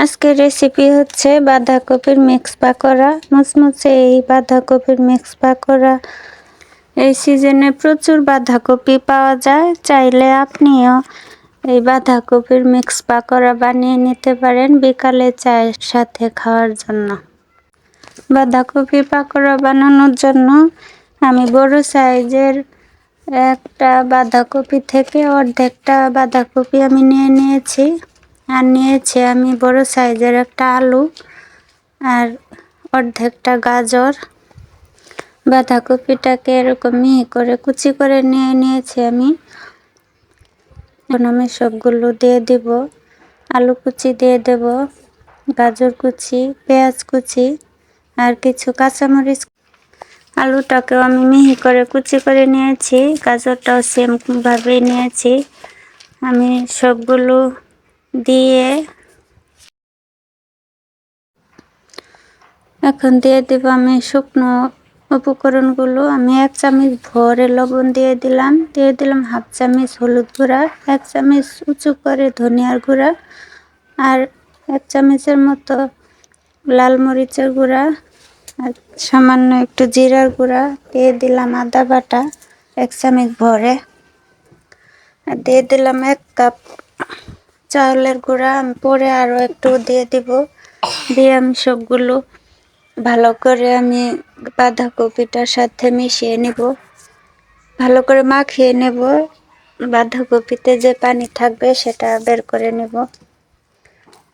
আজকের রেসিপি হচ্ছে বাঁধাকপির মিক্স পাকোড়া। মুচমুচে এই বাঁধাকপির মিক্স পাকোড়া। এই সিজনে প্রচুর বাঁধাকপি পাওয়া যায়, চাইলে আপনিও এই বাঁধাকপির মিক্স পাকোড়া বানিয়ে নিতে পারেন বিকালে চায়ের সাথে খাওয়ার জন্য। বাঁধাকপি পাকোড়া বানানোর জন্য আমি বড় সাইজের একটা বাঁধাকপি থেকে অর্ধেকটা বাঁধাকপি আমি নিয়ে নিয়েছি। আর নিয়েছি আমি বড় সাইজের একটা আলু আর অর্ধেকটা গাজর। বাঁধাকপিটাকে এরকম মিহি করে কুচি করে নিয়ে নিয়েছি আমি। এখন আমি সবগুলো দিয়ে দিব। আলু কুচি দিয়ে দেব, গাজর কুচি, পেঁয়াজ কুচি আর কিছু কাঁচামরিচ। আলুটাকেও আমি মিহি করে কুচি করে নিয়েছি, গাজরটাও সেম ভাবে নিয়েছি। আমি সবগুলো দিয়ে এখন দিয়ে দেব আমি শুকনো উপকরণগুলো। আমি 1 চামচ ভরে লবণ দিয়ে দিলাম হাফ চামচ হলুদ গুঁড়া, 1 চামচ উঁচু করে ধনিয়ার গুঁড়া আর 1 চামচের মতো লাল মরিচের গুঁড়া আর সামান্য একটু জিরার গুঁড়া দিয়ে দিলাম। আদা বাটা 1 চামচ ভরে আর দিয়ে দিলাম 1 কাপ চাউলের গুঁড়া। আমি পরে আরও একটু দিয়ে দিব। দিয়ে আমি সবগুলো ভালো করে আমি বাঁধাকপিটার সাথে মিশিয়ে নেব, ভালো করে মাখিয়ে নেব। বাঁধাকপিতে যে পানি থাকবে সেটা বের করে নেব।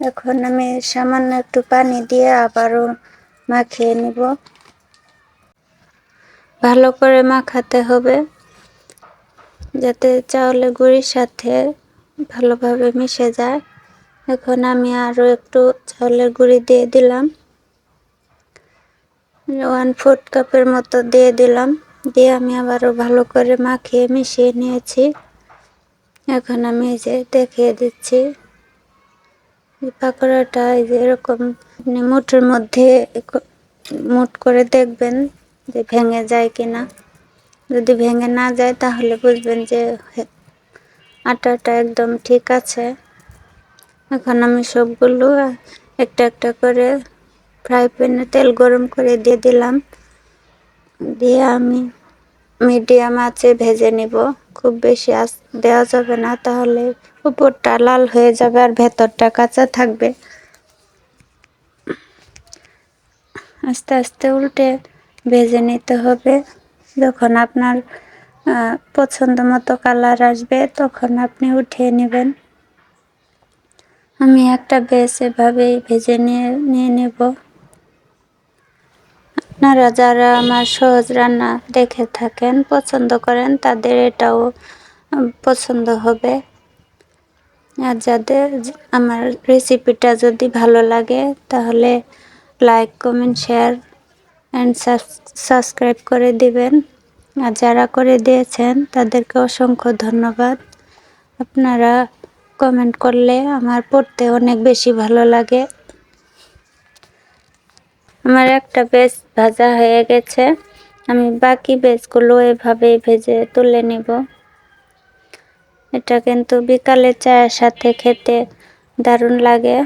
এখন আমি সামান্য একটু পানি দিয়ে আবারও মাখিয়ে নেব। ভালো করে মাখাতে হবে যাতে চাউলের গুঁড়ির সাথে ভালোভাবে মিশে যায়। এখন আমি আরও একটু চাউলের গুঁড়ি দিয়ে দিলাম, 1/4 কাপের মতো দিয়ে দিলাম। দিয়ে আমি আবারও ভালো করে মাখিয়ে মিশিয়ে নিয়েছি। এখন আমি এই যে দেখিয়ে দিচ্ছি পাকোড়াটা এই যে এরকম মুঠের মধ্যে মুঠ করে দেখবেন যে ভেঙে যায় কিনা। যদি ভেঙে না যায় তাহলে বুঝবেন যে আটাটা একদম ঠিক আছে। এখন আমি সবগুলো একটা একটা করে ফ্রাই প্যানে তেল গরম করে দিয়ে দিলাম। দিয়ে আমি মিডিয়াম আঁচে ভেজে নিব। খুব বেশি আঁচ দেওয়া যাবে না, তাহলে উপরটা লাল হয়ে যাবে আর ভেতরটা কাঁচা থাকবে। আস্তে আস্তে উল্টে ভেজে নিতে হবে। যখন আপনার পছন্দ মতো কালার আসবে তখন আপনি উঠিয়ে নেবেন। আমি একটা বেশ এভাবেই ভেজে নিয়ে নেব। আপনারা যারা আমার সহজ রান্না দেখে থাকেন, পছন্দ করেন, তাদের এটাও পছন্দ হবে। আর যাদের আমার রেসিপিটা যদি ভালো লাগে তাহলে like, comment, share and subscribe করে দিবেন। আর যারা করে দিয়েছেন তাদেরকে অসংখ্য ধন্যবাদ। আপনারা কমেন্ট করলে আমার পড়তে অনেক বেশি ভালো লাগে। আমার একটা বেশ ভাজা হয়ে গেছে, আমি বাকি বেজগুলো এভাবেই ভেজে তুলে নেব। এটা কিন্তু বিকালে চায়ের সাথে খেতে দারুণ লাগে।